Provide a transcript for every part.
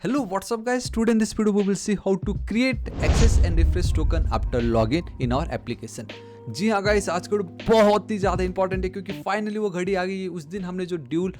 Hello, what's up guys? Today in this video we will see how to create access and refresh token after login in our application. जी हाँ guys, आज का video बहुत ही ज़्यादा important है क्योंकि finally वो घड़ी आ गई है। उस दिन हमने जो ड्यूल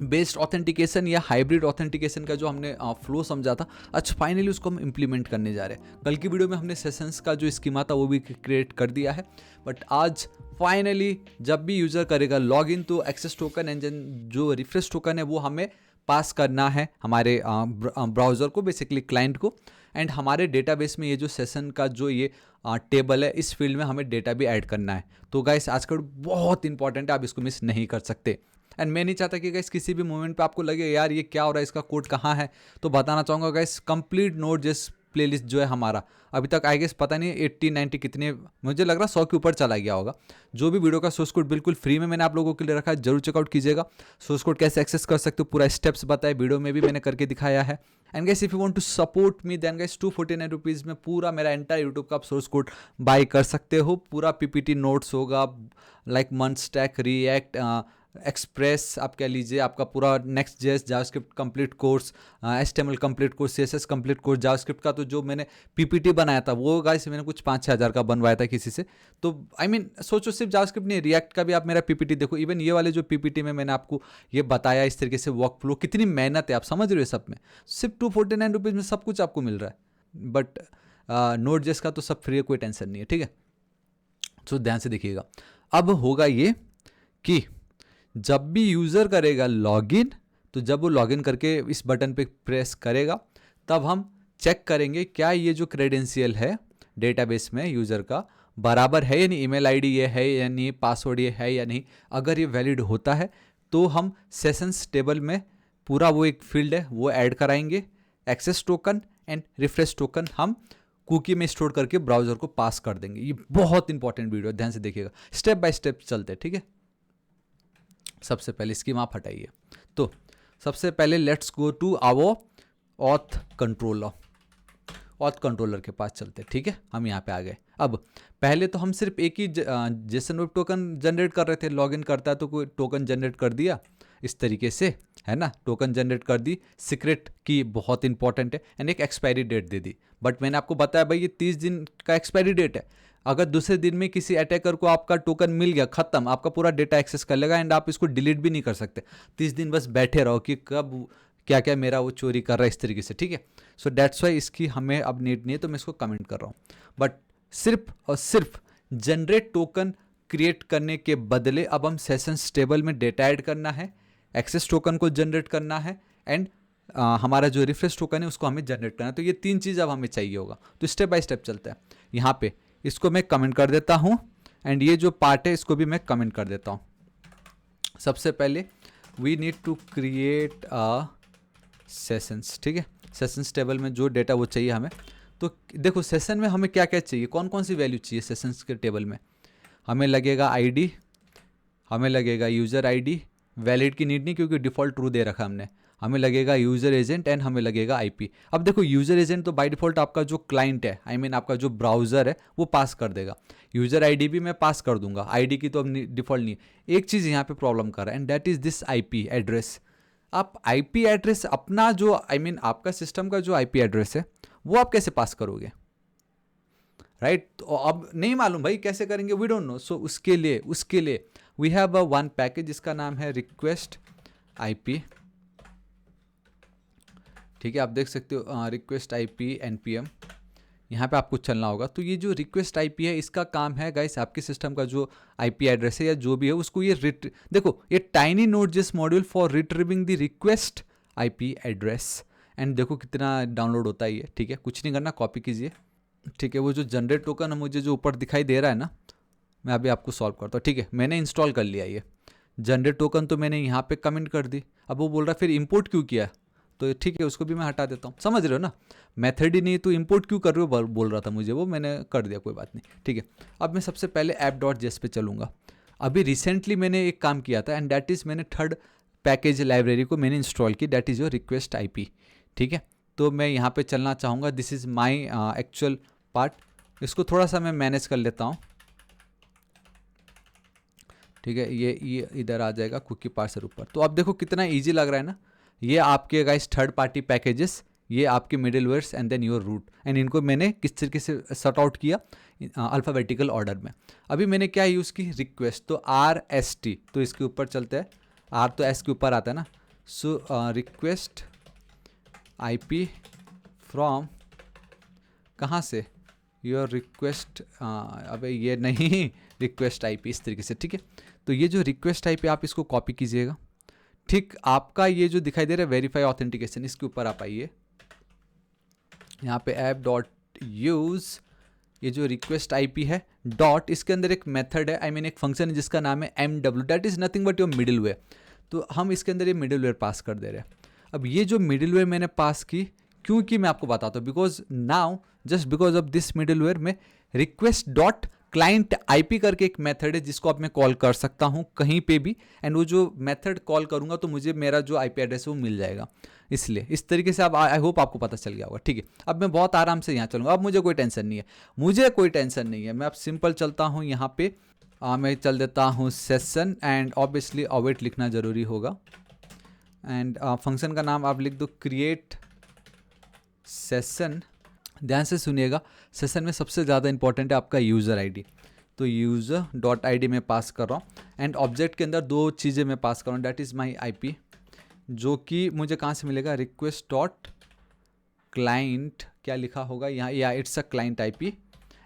बेस्ड ऑथेंटिकेशन या हाइब्रिड ऑथेंटिकेशन का जो हमने फ्लो समझा था, आज फाइनली उसको हम इंप्लीमेंट करने जा रहे हैं। कल की वीडियो में हमने सेशंस का जो स्कीमा था वो भी क्रिएट कर दिया है, बट आज फाइनली जब भी यूज़र करेगा लॉगिन तो एक्सेस टोकन एंड जो रिफ्रेश टोकन है वो हमें पास करना है हमारे ब्राउज़र को, बेसिकली क्लाइंट को। एंड हमारे डेटाबेस में ये जो सेशन का जो ये टेबल है, इस फील्ड में हमें डेटा भी ऐड करना है। तो गाइस आज का बहुत इंपॉर्टेंट है, आप इसको मिस नहीं कर सकते। एंड मैं नहीं चाहता कि गाइस किसी भी मोमेंट पे आपको लगे यार ये क्या हो रहा है, इसका कोड कहाँ है। तो बताना चाहूँगा गाइस, कंप्लीट नोड.js प्लेलिस्ट जो है हमारा अभी तक आई गेस पता नहीं 80-90 कितने, मुझे लग रहा 100 के ऊपर चला गया होगा। जो भी वीडियो का सोर्स कोड बिल्कुल फ्री में मैंने आप लोगों के लिए रखा है, जरूर चेकआउट कीजिएगा। सोर्स कोड कैसे एक्सेस कर सकते हो पूरा स्टेप्स बताए वीडियो में भी मैंने करके दिखाया है। And guys if you want to support me then guys 249 rupees में पूरा मेरा एंटायर यूट्यूब का आप सोर्स कोड बाय कर सकते हो। पूरा पीपीटी नोट्स होगा, like month stack, react, express, आप कह लीजिए आपका पूरा next JS JavaScript complete course, HTML complete course, CSS complete course, JavaScript का तो जो मैंने पीपीटी बनाया था वो गाइस मैंने कुछ 5-6 हज़ार का बनवाया था किसी से। तो आई मीन सोचो, सिर्फ जावास्क्रिप्ट नहीं, रिएक्ट का भी आप मेरा पीपीटी देखो। इवन ये वाले जो पीपीटी में मैंने आपको ये बताया इस तरीके से वर्क फ्लो, कितनी मेहनत है आप समझ रहे हो। सब में सिर्फ 249 रुपीज़ में सब कुछ आपको मिल रहा है। बट नोड.js का तो सब फ्री है, कोई टेंशन नहीं है, ठीक है। तो ध्यान से देखिएगा। अब होगा ये कि जब भी यूज़र करेगा लॉगिन, तो जब वो लॉगिन करके इस बटन पे प्रेस करेगा तब हम चेक करेंगे क्या ये जो क्रेडेंशियल है डेटाबेस में यूज़र का बराबर है या नहीं, ईमेल आईडी ये है या नहीं, पासवर्ड ये है या नहीं। अगर ये वैलिड होता है तो हम सेशंस टेबल में पूरा वो एक फील्ड है वो ऐड कराएंगे। Access token and refresh token हम कुकी में स्टोर करके ब्राउज़र को पास कर देंगे। ये बहुत इंपॉर्टेंट वीडियो है, ध्यान से देखिएगा, स्टेप बाय स्टेप चलते हैं, ठीक है। सबसे पहले इसकी आप हटाइए। तो सबसे पहले let's go to our auth controller. Auth controller के पास चलते हैं, ठीक है। हम यहाँ पे आ गए। अब पहले तो हम सिर्फ एक ही जेसन वेब टोकन जनरेट कर रहे थे। लॉगिन करता है तो कोई टोकन जनरेट कर दिया इस तरीके से, है ना, टोकन जनरेट कर दी। सीक्रेट की बहुत इंपॉर्टेंट है, एंड एक एक्सपायरी डेट दे दी। बट मैंने आपको बताया भाई ये 30 दिन का एक्सपायरी डेट है। अगर दूसरे दिन में किसी अटैकर को आपका टोकन मिल गया, खत्म, आपका पूरा डेटा एक्सेस कर लेगा एंड आप इसको डिलीट भी नहीं कर सकते। 30 दिन बस बैठे रहो कि कब क्या क्या मेरा वो चोरी कर रहा है इस तरीके से, ठीक है। सो दैट्स वाई इसकी हमें अब नीड नहीं है, तो मैं इसको कमेंट कर रहा हूँ। बट सिर्फ और सिर्फ जनरेट टोकन क्रिएट करने के बदले अब हम सेशंस टेबल में डेटा ऐड करना है, एक्सेस टोकन को जनरेट करना है, एंड हमारा जो रिफ्रेश टोकन है उसको हमें जनरेट करना है। तो ये 3 चीज़ अब हमें चाहिए होगा। तो स्टेप बाय स्टेप चलता है। यहाँ पे इसको मैं कमेंट कर देता हूँ, एंड ये जो पार्ट है इसको भी मैं कमेंट कर देता हूँ। सबसे पहले we need to create a sessions, ठीक है। सेशंस टेबल में जो डेटा वो चाहिए हमें। तो देखो सेशन में हमें क्या क्या चाहिए, कौन कौन सी वैल्यू चाहिए सेशंस के टेबल में। हमें लगेगा आईडी, हमें लगेगा यूज़र आईडी, वैलिड की नीड नहीं क्योंकि डिफ़ॉल्ट ट्रू दे रखा हमने। हमें लगेगा यूज़र एजेंट एंड हमें लगेगा आईपी। अब देखो यूज़र एजेंट तो बाय डिफ़ॉल्ट आपका जो क्लाइंट है, आई मीन आपका जो ब्राउज़र है वो पास कर देगा। यूज़र आईडी भी मैं पास कर दूंगा, आईडी की तो अब डिफ़ॉल्ट नहीं है। एक चीज़ यहाँ पे प्रॉब्लम कर रहा है, and that is this IP address. आप आईपी एड्रेस अपना जो आई मीन आपका सिस्टम का जो आईपी एड्रेस है वो आप कैसे पास करोगे, राइट। तो अब नहीं मालूम भाई कैसे करेंगे, वी डोंट नो। सो उसके लिए we have a one package जिसका नाम है रिक्वेस्ट आईपी, ठीक है। आप देख सकते हो रिक्वेस्ट आईपी npm, यहाँ पे आपको चलना होगा। तो ये जो रिक्वेस्ट आईपी है इसका काम है गाइस, आपके सिस्टम का जो आईपी एड्रेस है या जो भी है उसको ये देखो ये tiny Node.js module for retrieving the request IP address. And देखो कितना डाउनलोड होता है ये, ठीक है। कुछ नहीं करना, कॉपी कीजिए, ठीक है। वो जो जनरेट टोकन है मुझे जो ऊपर दिखाई दे रहा है ना, मैं अभी आपको सॉल्व करता हूँ, ठीक है। मैंने इंस्टॉल कर लिया ये जनरेट टोकन, तो मैंने यहाँ पे कमेंट कर दी। अब वो बोल रहा है फिर इंपोर्ट क्यों किया, तो ठीक है उसको भी मैं हटा देता हूँ। समझ रहे हो ना, मेथड ही नहीं तो इंपोर्ट क्यों कर रहे हो बोल रहा था मुझे वो, मैंने कर दिया, कोई बात नहीं, ठीक है। अब मैं सबसे पहले app.js पे चलूँगा। अभी रिसेंटली मैंने एक काम किया था, एंड दैट इज़ मैंने थर्ड पैकेज लाइब्रेरी को मैंने इंस्टॉल की, that is your request IP, ठीक है। तो मैं यहाँ पे चलना चाहूँगा, this is my actual part. इसको थोड़ा सा मैं मैनेज कर लेता हूँ, ठीक है। ये इधर आ जाएगा कुकी पार्सर ऊपर। तो अब देखो कितना ईजी लग रहा है ना, ये आपके गाइस थर्ड पार्टी पैकेजेस, ये आपके middlewares and then your route, and इनको मैंने किस तरीके से सॉर्ट आउट किया अल्फ़ाबेटिकल ऑर्डर में। अभी मैंने क्या यूज़ की, रिक्वेस्ट, तो RST, तो इसके ऊपर चलते हैं, R तो S के ऊपर आता है ना, सो रिक्वेस्ट IP फ्रॉम, कहाँ से, योर रिक्वेस्ट, अबे ये नहीं, रिक्वेस्ट IP इस तरीके से, ठीक है। तो ये जो रिक्वेस्ट IP आप इसको कॉपी कीजिएगा, ठीक। आपका ये जो दिखाई दे रहा है वेरीफाई ऑथेंटिकेशन, इसके ऊपर आप आइए, यहाँ पे app.use, ये जो रिक्वेस्ट IP है डॉट, इसके अंदर एक मेथड है, आई मीन एक फंक्शन है जिसका नाम है MW, that is nothing but your middleware. तो हम इसके अंदर ये मिडिलवेयर पास कर दे रहे हैं। अब ये जो मिडिलवेयर मैंने पास की, क्योंकि मैं आपको बताता हूँ, because now just because of this middleware में रिक्वेस्ट डॉट क्लाइंट IP करके एक मेथड है जिसको अब मैं कॉल कर सकता हूँ कहीं पे भी, एंड वो जो मेथड कॉल करूँगा तो मुझे मेरा जो IP एड्रेस है वो मिल जाएगा। इसलिए इस तरीके से अब आई होप आपको पता चल गया होगा, ठीक है। अब मैं बहुत आराम से यहाँ चलूँगा, अब मुझे कोई टेंशन नहीं है, मुझे कोई टेंशन नहीं है। मैं अब सिंपल चलता हूँ यहाँ पे, मैं चल देता हूँ सेशन, एंड ऑब्वियसली अवेट लिखना ज़रूरी होगा, एंड फंक्शन का नाम आप लिख दो क्रिएट सेशन। ध्यान से सुनिएगा, सेशन में सबसे ज़्यादा इंपॉर्टेंट है आपका यूज़र ID, तो यूज़र डॉट ID में पास कर रहा हूँ, एंड ऑब्जेक्ट के अंदर दो चीज़ें मैं पास कर रहा हूँ, डैट इज़ माई IP, जो कि मुझे कहाँ से मिलेगा, रिक्वेस्ट डॉट क्लाइंट, क्या लिखा होगा यहाँ, या it's a client IP,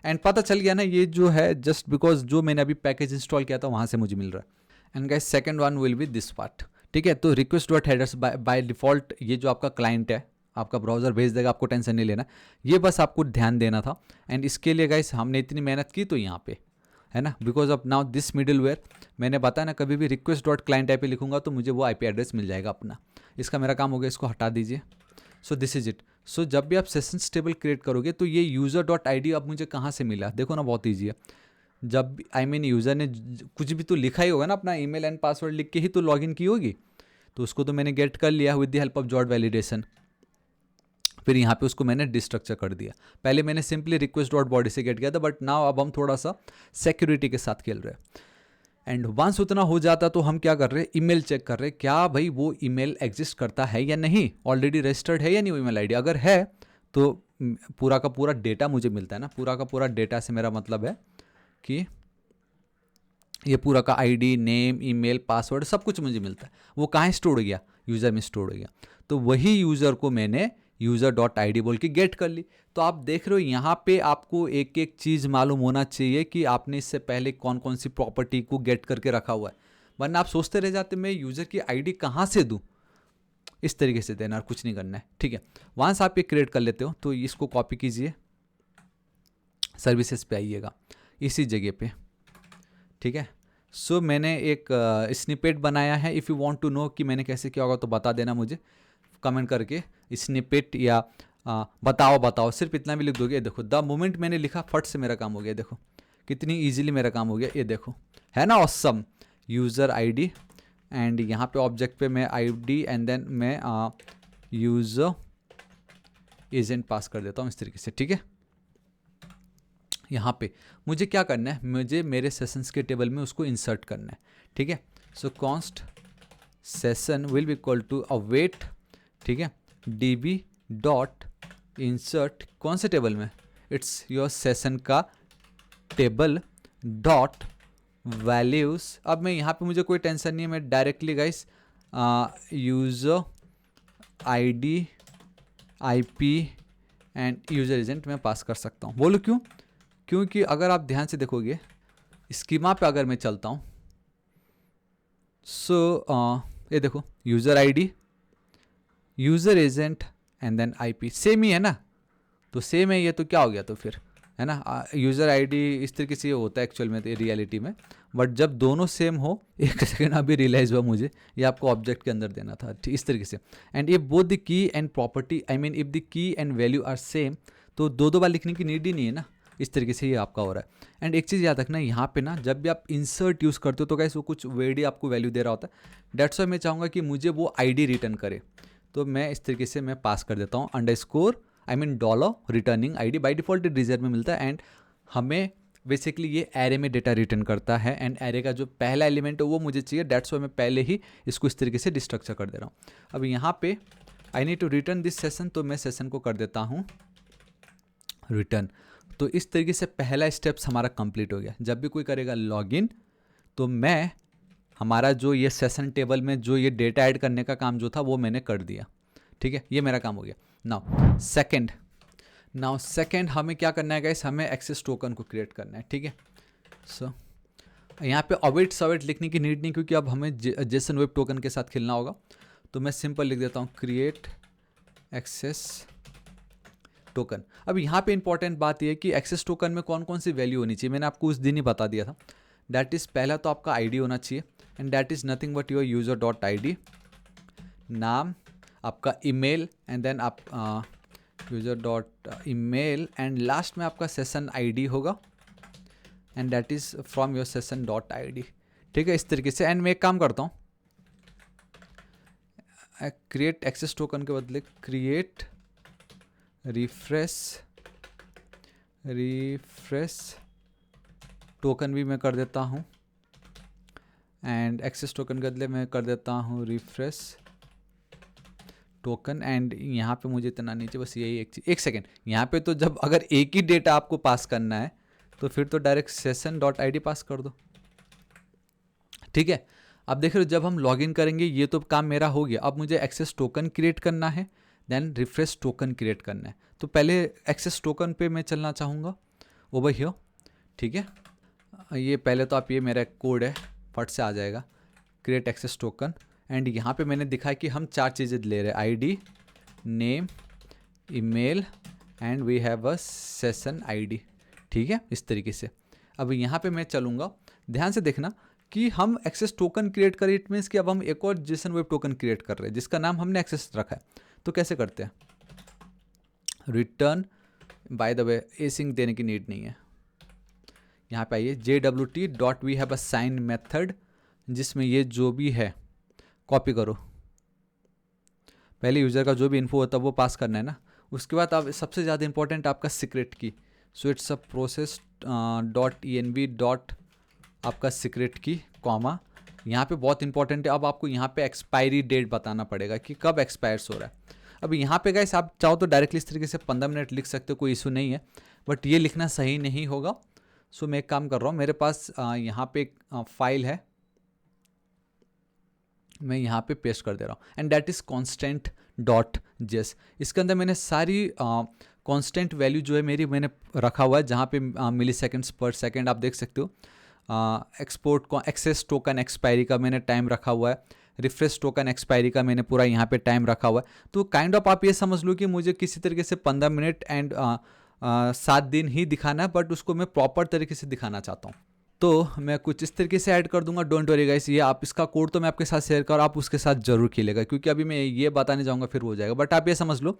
and पता चल गया ना, ये जो है जस्ट बिकॉज जो मैंने अभी पैकेज इंस्टॉल किया था वहाँ से मुझे मिल रहा है। And guys second one will be this part, ठीक है। तो request dot headers by default ये जो आपका क्लाइंट है आपका ब्राउज़र भेज देगा, आपको टेंशन नहीं लेना, ये बस आपको ध्यान देना था। एंड इसके लिए गाइस हमने इतनी मेहनत की तो यहाँ पे है ना, because of now this middleware, मैंने बताया ना कभी भी रिक्वेस्ट डॉट क्लाइंट IP लिखूंगा तो मुझे वो IP एड्रेस मिल जाएगा अपना। इसका मेरा काम हो गया, इसको हटा दीजिए। So this is it. So जब भी आप सेशंस टेबल क्रिएट करोगे तो ये यूज़र डॉट ID अब मुझे कहाँ से मिला, देखो ना, बहुत ईजी है। जब आई मीन यूज़र ने कुछ भी तो लिखा ही होगा ना, अपना ईमेल एंड पासवर्ड लिख के ही तो लॉगिन की होगी, तो उसको तो मैंने गेट कर लिया with the help of jot validation. फिर यहाँ पे उसको मैंने डिस्ट्रक्चर कर दिया। पहले मैंने सिंपली रिक्वेस्ट डॉट बॉडी से गेट किया था, बट नाउ अब हम थोड़ा सा सिक्योरिटी के साथ खेल रहे हैं। एंड वंस उतना हो जाता तो हम क्या कर रहे हैं, ईमेल चेक कर रहे हैं, क्या भाई वो ईमेल एग्जिस्ट करता है या नहीं, ऑलरेडी रजिस्टर्ड है या नहीं वो ईमेल ID। अगर है तो पूरा का पूरा डेटा मुझे मिलता है ना, पूरा का पूरा डेटा से मेरा मतलब है कि ये पूरा का ID, नेम, ईमेल, पासवर्ड सब कुछ मुझे मिलता है। वो कहाँ स्टोर हो गया, यूज़र में स्टोर हो गया। तो वही यूज़र को मैंने यूज़र डॉट ID बोल के गेट कर ली। तो आप देख रहे हो यहाँ पे आपको एक एक चीज़ मालूम होना चाहिए कि आपने इससे पहले कौन कौन सी प्रॉपर्टी को गेट करके रखा हुआ है, वरना आप सोचते रह जाते मैं यूज़र की ID कहाँ से दूँ। इस तरीके से देना और कुछ नहीं करना है, ठीक है। वंस आप ये क्रिएट कर लेते हो तो इसको कॉपी कीजिए, सर्विसेज पे आइएगा इसी जगह पे, ठीक है। सो मैंने एक स्निपेट बनाया है। If you want to know कि मैंने कैसे किया होगा तो बता देना मुझे कमेंट करके, स्निपेट या बताओ, सिर्फ इतना भी लिख दोगे। देखो द मोमेंट मैंने लिखा फट से मेरा काम हो गया, देखो कितनी इजीली मेरा काम हो गया, ये देखो, है ना ऑसम। यूज़र ID, एंड यहाँ पे ऑब्जेक्ट पे मैं ID एंड देन मैं यूज़र एजेंट पास कर देता हूँ इस तरीके से, ठीक है। यहाँ पे मुझे क्या करना है, मुझे मेरे सेशंस के टेबल में उसको इंसर्ट करना है, ठीक है। So const session will be equal to await, ठीक है, DB डॉट इंसर्ट, कौन से टेबल में, इट्स योर सेशन का टेबल डॉट वैल्यूज़। अब मैं यहाँ पे मुझे कोई टेंशन नहीं है, मैं directly guys user ID, IP end user agent मैं पास कर सकता हूँ। बोलो क्यों, क्योंकि अगर आप ध्यान से देखोगे स्कीमा पे अगर मैं चलता हूँ, सो ये देखो user ID, user agent and then IP same ही है ना, तो सेम है ये, तो क्या हो गया तो फिर, है ना। यूज़र ID इस तरीके से होता है एक्चुअल में तो रियलिटी में, बट जब दोनों सेम हो, एक सेकेंड अभी रियलाइज हुआ मुझे, ये आपको ऑब्जेक्ट के अंदर देना था इस तरीके से। And if both the key and property, I mean if the key and value are same, तो दो बार लिखने की नीड ही नहीं है ना। इस तरीके से ये आपका हो रहा है। एंड एक चीज़ याद रखना, यहाँ पे ना जब भी आप इंसर्ट यूज़ करते हो तो गाइस वो कुछ वर्ड ही आपको वैल्यू दे रहा होता है। डेट्स वाई मैं चाहूँगा कि मुझे वो ID रिटर्न करे, तो मैं इस तरीके से मैं पास कर देता हूँ underscore, I mean $, returning ID। By default डिज़र में मिलता है, एंड हमें बेसिकली ये एरे में डेटा रिटर्न करता है एंड एरे का जो पहला एलिमेंट है वो मुझे चाहिए, दैट्स वाई मैं पहले ही इसको इस तरीके से डिस्ट्रक्चर कर दे रहा हूँ। अब यहाँ पे I need to return this session, तो मैं सेशन को कर देता हूँ रिटर्न। तो इस तरीके से पहला स्टेप्स हमारा कंप्लीट हो गया। जब भी कोई करेगा लॉगिन तो मैं हमारा जो ये सेशन टेबल में जो ये डेटा ऐड करने का काम जो था वो मैंने कर दिया, ठीक है, ये मेरा काम हो गया। नाउ सेकंड हमें क्या करना है गाइस, हमें एक्सेस टोकन को क्रिएट करना है, ठीक है। सो यहाँ पे अवेट लिखने की नीड नहीं, क्योंकि अब हमें जेसन वेब टोकन के साथ खेलना होगा। तो मैं सिंपल लिख देता हूँ क्रिएट एक्सेस टोकन। अब यहाँ पे इंपॉर्टेंट बात यह है कि एक्सेस टोकन में कौन कौन सी वैल्यू होनी चाहिए, मैंने आपको उस दिन ही बता दिया था। दैट इज़ पहला तो आपका आईडी होना चाहिए and that is nothing but your user dot ID, नाम आपका ईमेल एंड देन आप user dot email and last में आपका सेशन ID होगा and that is from your session dot ID, ठीक है, इस तरीके से। एंड मैं एक काम करता हूँ, क्रिएट एक्सेस टोकन के बदले क्रिएट रिफ्रेश टोकन भी मैं कर देता हूँ एंड एक्सेस टोकन के बदले मैं कर देता हूँ रिफ्रेश टोकन। एंड यहाँ पे मुझे इतना नीचे बस यही एक चीज़, एक सेकेंड, यहाँ पे तो जब अगर एक ही डेटा आपको पास करना है तो फिर तो डायरेक्ट सेशन डॉट ID पास कर दो, ठीक है। अब देख रहे हो जब हम लॉगिन करेंगे ये तो काम मेरा हो गया। अब मुझे एक्सेस टोकन क्रिएट करना है, देन रिफ्रेश टोकन क्रिएट करना है। तो पहले एक्सेस टोकन पे मैं चलना चाहूँगा ओवर हियर, ठीक है। ये पहले तो आप, ये मेरा कोड है, फट से आ जाएगा क्रिएट एक्सेस टोकन। एंड यहाँ पे मैंने दिखाया कि हम 4 चीज़ें ले रहे हैं, ID, name, email and we have a session ID, ठीक है, इस तरीके से। अब यहाँ पे मैं चलूँगा, ध्यान से देखना कि हम एक्सेस टोकन क्रिएट करें, इट मीन्स कि अब हम एक और जेसन वेब टोकन क्रिएट कर रहे हैं जिसका नाम हमने एक्सेस रखा है। तो कैसे करते हैं, return, by the way async देने की नीड नहीं है, यहाँ पे आइए JWT डॉट we have a sign method, जिसमें ये जो भी है कॉपी करो, पहले यूज़र का जो भी इन्फो होता है वो पास करना है ना। उसके बाद आप सबसे ज़्यादा इंपॉर्टेंट आपका सीक्रेट की, so it's a process dot ENV dot आपका सीक्रेट की कॉमा, यहाँ पे बहुत इंपॉर्टेंट है। अब आपको यहाँ पे एक्सपायरी डेट बताना पड़ेगा कि कब एक्सपायर्स हो रहा है। अब यहाँ पे गाइस आप चाहो तो डायरेक्टली इस तरीके से 15 मिनट लिख सकते हो, कोई इशू नहीं है, बट ये लिखना सही नहीं होगा। सो मैं एक काम कर रहा हूँ, मेरे पास यहाँ पे एक फाइल है, मैं यहाँ पे पेस्ट कर दे रहा हूँ and that is constant dot जेस। इसके अंदर मैंने सारी कॉन्स्टेंट वैल्यू जो है मेरी मैंने रखा हुआ है, जहाँ पे मिली सेकेंड्स पर सेकेंड आप देख सकते हो। एक्सपोर्ट को एक्सेस टोकन एक्सपायरी का मैंने टाइम रखा हुआ है, रिफ्रेश टोकन एक्सपायरी का मैंने पूरा यहाँ पे टाइम रखा हुआ है। तो काइंड ऑफ आप ये समझ लो कि मुझे किसी तरीके से 15 मिनट एंड 7 दिन ही दिखाना है, बट उसको मैं प्रॉपर तरीके से दिखाना चाहता हूँ। तो मैं कुछ इस तरीके से ऐड कर दूंगा, डोंट वरी गाइस, ये आप इसका कोड तो मैं आपके साथ शेयर कर, आप उसके साथ जरूर खेलेगा, क्योंकि अभी मैं ये बताने जाऊंगा फिर हो जाएगा। बट आप ये समझ लो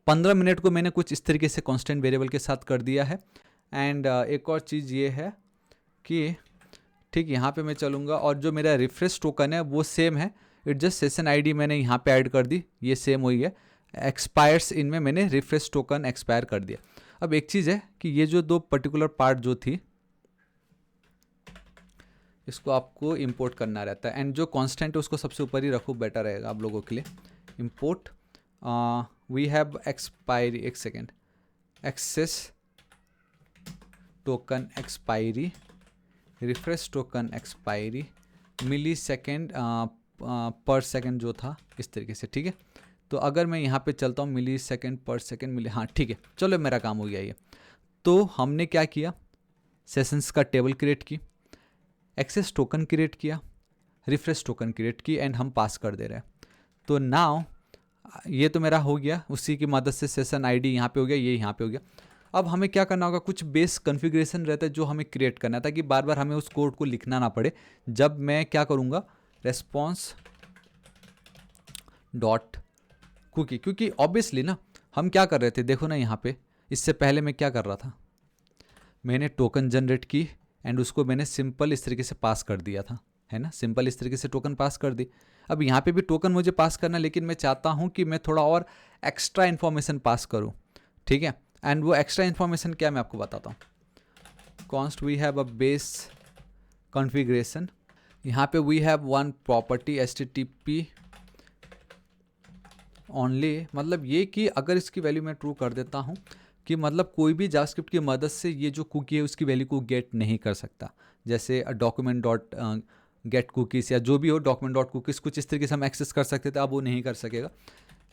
15 मिनट को मैंने कुछ इस तरीके से कांस्टेंट वेरिएबल के साथ कर दिया है। एंड एक और चीज़ ये है कि ठीक यहाँ पे मैं चलूँगा और जो मेरा रिफ्रेश टोकन है वो सेम है, इट जस्ट सेशन ID मैंने यहाँ पे ऐड कर दी, ये सेम हुई है। एक्सपायर्स इनमें मैंने रिफ्रेश टोकन एक्सपायर कर दिया। अब एक चीज़ है कि ये जो 2 पर्टिकुलर पार्ट जो थी इसको आपको इंपोर्ट करना रहता है, एंड जो कांस्टेंट है उसको सबसे ऊपर ही रखो, बेटर रहेगा आप लोगों के लिए। इंपोर्ट वी हैव एक्सपायरी, एक second, access token expiry, refresh token expiry, millisecond पर सेकेंड जो था इस तरीके से, ठीक है। तो अगर मैं यहाँ पे चलता हूँ मिली सेकेंड पर सेकेंड मिली, हाँ ठीक है, चलो मेरा काम हो गया ये। तो हमने क्या किया, सेशंस का टेबल क्रिएट की, एक्सेस टोकन क्रिएट किया, रिफ्रेश टोकन क्रिएट की एंड हम पास कर दे रहे हैं। तो नाउ ये तो मेरा हो गया, उसी की मदद से सेशन ID यहाँ पे हो गया, ये यहाँ पे हो गया। अब हमें क्या करना होगा, कुछ बेस कॉन्फ़िगरेशन रहता है जो हमें क्रिएट करना है ताकि बार बार हमें उस कोड को लिखना ना पड़े। जब मैं क्या करूँगा, रेस्पॉन्स डॉट कुकी, क्योंकि ऑब्वियसली ना हम क्या कर रहे थे, देखो ना यहाँ पे, इससे पहले मैं क्या कर रहा था, मैंने टोकन जनरेट की एंड उसको मैंने सिंपल इस तरीके से पास कर दिया था, है ना, सिंपल इस तरीके से टोकन पास कर दी। अब यहाँ पे भी टोकन मुझे पास करना, लेकिन मैं चाहता हूँ कि मैं थोड़ा और एक्स्ट्रा इन्फॉर्मेशन पास करूँ, ठीक है। एंड वो एक्स्ट्रा इन्फॉर्मेशन क्या, मैं आपको बताता हूँ। const we have a base configuration. यहाँ पे we have one property http only, मतलब ये कि अगर इसकी वैल्यू मैं ट्रू कर देता हूँ कि मतलब कोई भी जावास्क्रिप्ट की मदद से ये जो कुकी है उसकी वैल्यू को गेट नहीं कर सकता, जैसे डॉक्यूमेंट डॉट गेट कुकीज़ या जो भी हो डॉक्यूमेंट डॉट कुकीज़ कुछ इस तरीके से हम एक्सेस कर सकते थे, अब वो नहीं कर सकेगा।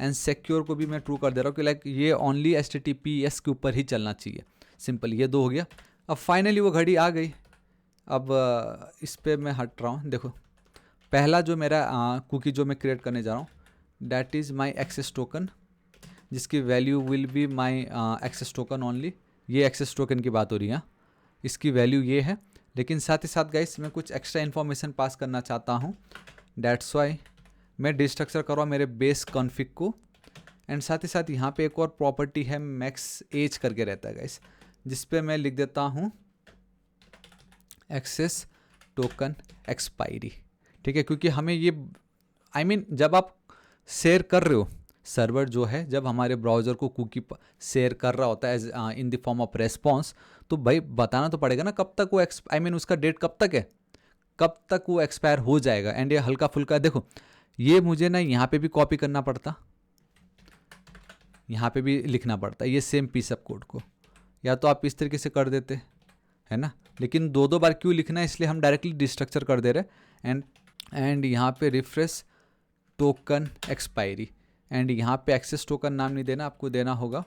एंड सिक्योर को भी मैं ट्रू कर दे रहा हूँ कि लाइक ये ओनली HTTPS के ऊपर ही चलना चाहिए। सिंपल, ये दो हो गया। अब फाइनली वो घड़ी आ गई। अब इस पर मैं हट रहा हूँ। देखो पहला जो मेरा कुकी जो मैं क्रिएट करने जा रहा हूँ that is my access token, जिसकी value will be my access token only. ये एक्सेस टोकन की बात हो रही है, इसकी वैल्यू ये है। लेकिन साथ ही साथ गाइस मैं कुछ एक्स्ट्रा इन्फॉर्मेशन पास करना चाहता हूँ, डैट्स वाई मैं डिस्ट्रक्चर कर रहा हूँ मेरे बेस कॉन्फ़िग को। एंड साथ ही साथ यहाँ पे एक और प्रॉपर्टी है मैक्स एज करके रहता है गाइस, जिस पे मैं लिख देता हूँ एक्सेस टोकन एक्सपायरी। ठीक है, क्योंकि हमें ये जब आप शेयर कर रहे हो, सर्वर जो है जब हमारे ब्राउज़र को कुकी शेयर कर रहा होता है as in the form of response, तो भाई बताना तो पड़ेगा ना कब तक वो उसका डेट कब तक है, कब तक वो एक्सपायर हो जाएगा। एंड ये हल्का फुल्का देखो, ये मुझे ना यहाँ पे भी कॉपी करना पड़ता, यहाँ पे भी लिखना पड़ता ये सेम पीस ऑफ कोड को, या तो आप इस तरीके से कर देते है ना, लेकिन दो दो बार क्यों लिखना है, इसलिए हम डायरेक्टली डिस्ट्रक्चर कर दे रहे। एंड यहाँ पे रिफ्रेश टोकन एक्सपायरी, एंड यहाँ पे एक्सेस टोकन नाम नहीं देना, आपको देना होगा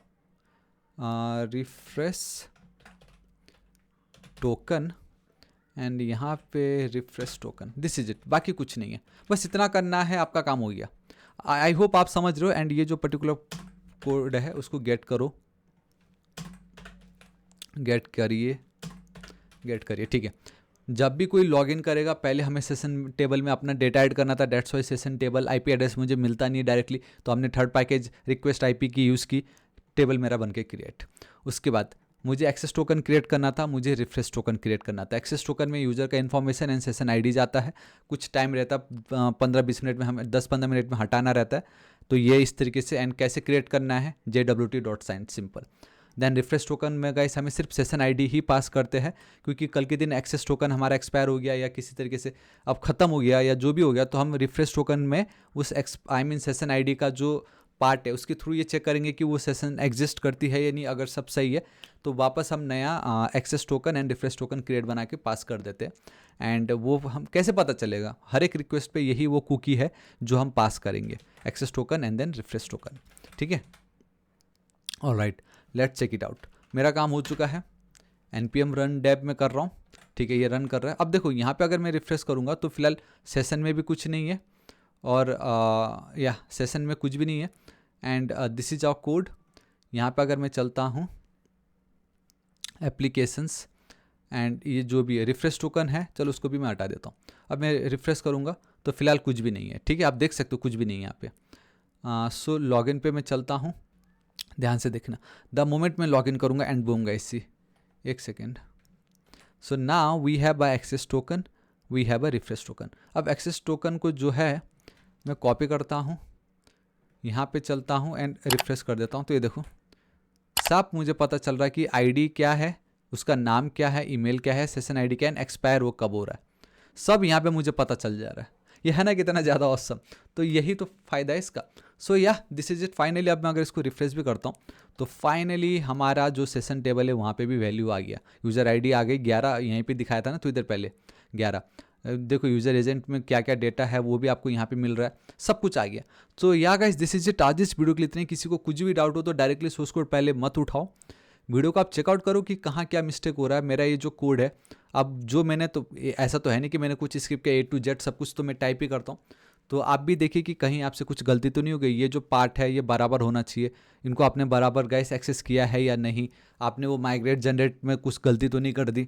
रिफ्रेश टोकन, एंड यहाँ पे refresh token, this is it. बाकी कुछ नहीं है, बस इतना करना है, आपका काम हो गया। आई होप आप समझ रहे हो। एंड ये जो पर्टिकुलर कोड है उसको गेट करो, गेट करिए ठीक है। जब भी कोई लॉगिन करेगा पहले हमें सेशन टेबल में अपना डेटा ऐड करना था, that's why session table IP address मुझे मिलता नहीं डायरेक्टली, तो हमने थर्ड पैकेज रिक्वेस्ट आईपी की यूज़ की, टेबल मेरा बन के क्रिएट। उसके बाद मुझे एक्सेस टोकन क्रिएट करना था, मुझे रिफ्रेश टोकन क्रिएट करना था। एक्सेस टोकन में यूज़र का इन्फॉर्मेशन एंड सेशन आईडी जाता है, कुछ टाइम रहता है 15-20 मिनट में, हमें 10-15 मिनट में हटाना रहता है। तो ये इस तरीके से। एंड कैसे क्रिएट करना है, JWT.sign, simple. Then refresh token में गाइस हमें सिर्फ सेशन आईडी ही पास करते हैं, क्योंकि कल के दिन एक्सेस टोकन हमारा एक्सपायर हो गया या किसी तरीके से अब ख़त्म हो गया या जो भी हो गया, तो हम रिफ्रेश टोकन में उस सेशन आईडी का जो पार्ट है उसके थ्रू ये चेक करेंगे कि वो सेशन एग्जिस्ट करती है या नहीं। अगर सब सही है तो वापस हम नया access token and refresh token create बना के पास कर देते हैं। एंड वो हम कैसे पता चलेगा, हर एक रिक्वेस्ट पे यही वो कुकी है जो हम पास करेंगे, access token and then refresh token. ठीक है, alright, let's check it out. मेरा काम हो चुका है, npm रन डेव में कर रहा हूँ। ठीक है, ये रन कर रहा है। अब देखो यहाँ पे अगर मैं रिफ्रेश करूँगा तो फिलहाल सेशन में भी कुछ नहीं है, और या सेशन में कुछ भी नहीं है। And this is our code. यहाँ पे अगर मैं चलता हूँ एप्लीकेशंस, एंड ये जो भी है रिफ्रेश टोकन है, चलो उसको भी मैं हटा देता हूँ। अब मैं रिफ्रेश करूँगा तो फिलहाल कुछ भी नहीं है। ठीक है, आप देख सकते हो कुछ भी नहीं है यहाँ पे। सो लॉगिन पे मैं चलता हूँ, ध्यान से देखना। द मोमेंट मैं लॉगिन करूँगा एंड बूम गाइस, सी एक second. So now we have a access token, we have a refresh token. अब एक्सेस टोकन को जो है मैं कॉपी करता हूँ, यहाँ पे चलता हूँ एंड रिफ्रेश कर देता हूँ, तो ये देखो साफ मुझे पता चल रहा है कि आईडी क्या है, उसका नाम क्या है, ईमेल क्या है, सेशन आईडी क्या है, एक्सपायर वो कब हो रहा है, सब यहाँ पे मुझे पता चल जा रहा है। ये है ना कितना ज़्यादा ऑसम। तो यही तो फ़ायदा है इसका। सो या दिस इज इट फाइनली। अब मैं अगर इसको रिफ्रेश भी करता हूँ तो फाइनली हमारा जो सेशन टेबल है वहाँ पे भी वैल्यू आ गया, यूज़र आईडी आ गई 11, यहीं पे दिखाया था ना तो इधर पहले 11। देखो यूज़र एजेंट में क्या क्या डेटा है वो भी आपको यहाँ पे मिल रहा है, सब कुछ आ गया। तो या गाइस दिस इज इट आज इस वीडियो के लिए इतने। किसी को कुछ भी डाउट हो तो डायरेक्टली सोर्स कोड पहले मत उठाओ, वीडियो को आप चेकआउट करो कि कहाँ क्या मिस्टेक हो रहा है। मेरा ये जो कोड है, अब जो मैंने तो ऐसा तो है नहीं कि मैंने कुछ स्क्रिप्ट के A to Z सब कुछ तो मैं टाइप ही करता हूँ, तो आप भी देखिए कि कहीं आपसे कुछ गलती तो नहीं हो गई। ये जो पार्ट है ये बराबर होना चाहिए, इनको आपने बराबर गाइस एक्सेस किया है या नहीं, आपने वो माइग्रेट जनरेट में कुछ गलती तो नहीं कर दी,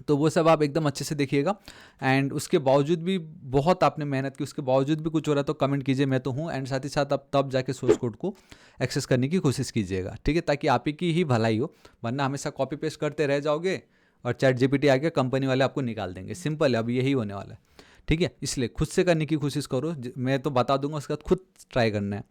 तो वो सब आप एकदम अच्छे से देखिएगा। एंड उसके बावजूद भी बहुत आपने मेहनत की, उसके बावजूद भी कुछ हो रहा है तो कमेंट कीजिए, मैं तो हूँ। एंड साथ ही साथ आप तब जाके सोर्स कोड को एक्सेस करने की कोशिश कीजिएगा, ठीक है, ताकि आप ही की ही भलाई हो, वरना हमेशा कॉपी पेस्ट करते रह जाओगे और ChatGPT आके कंपनी वाले आपको निकाल देंगे। सिंपल है, अब यही होने वाला है, ठीक है। इसलिए खुद से करने की कोशिश करो, मैं तो बता दूंगा, उसके बाद खुद ट्राई करना है।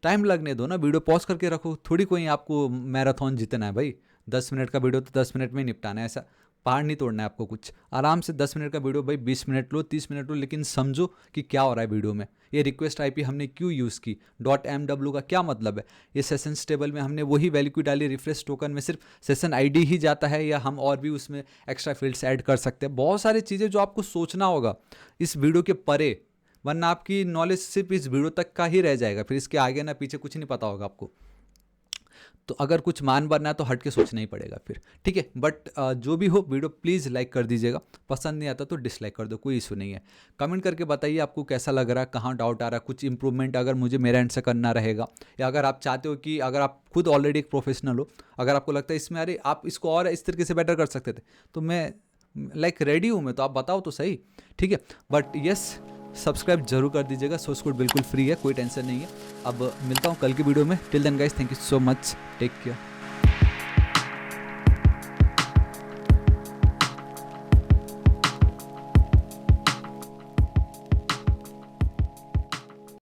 टाइम लगने दो ना, वीडियो पॉज करके रखो, थोड़ी कोई आपको मैराथन जीतना है भाई, 10 मिनट का वीडियो तो 10 मिनट में ही निपटाना है, ऐसा पहाड़ नहीं तोड़ना है आपको कुछ। आराम से 10 मिनट का वीडियो भाई 20 मिनट लो, 30 मिनट लो, लेकिन समझो कि क्या हो रहा है वीडियो में। ये रिक्वेस्ट आईपी हमने क्यों यूज़ की, .mw का क्या मतलब है, ये सेशंस टेबल में हमने वही वैल्यू क्यों डाली, रिफ्रेश टोकन में सिर्फ सेशन आईडी ही जाता है या हम और भी उसमें एक्स्ट्रा फील्ड्स ऐड कर सकते हैं। बहुत सारी चीज़ें जो आपको सोचना होगा इस वीडियो के परे, वरना आपकी नॉलेज सिर्फ इस वीडियो तक का ही रह जाएगा, फिर इसके आगे ना पीछे कुछ नहीं पता होगा आपको। तो अगर कुछ मान बनना है तो हट के सोचना ही पड़ेगा फिर, ठीक है। बट जो भी हो वीडियो प्लीज़ लाइक कर दीजिएगा, पसंद नहीं आता तो डिसलाइक कर दो, कोई इशू नहीं है। कमेंट करके बताइए आपको कैसा लग रहा है, कहाँ डाउट आ रहा है, कुछ इंप्रूवमेंट अगर मुझे मेरे एंड से करना रहेगा, या अगर आप चाहते हो कि अगर आप खुद ऑलरेडी एक प्रोफेशनल हो, अगर आपको लगता है इसमें अरे आप इसको और इस तरीके से बेटर कर सकते थे, तो मैं रेडी हूँ मैं, तो आप बताओ तो सही, ठीक है। बट यस, सब्सक्राइब जरूर कर दीजिएगा, सोर्स कोड बिल्कुल फ्री है, कोई टेंशन नहीं है। अब मिलता हूँ कल की वीडियो में, till then guys, thank you so much, take care.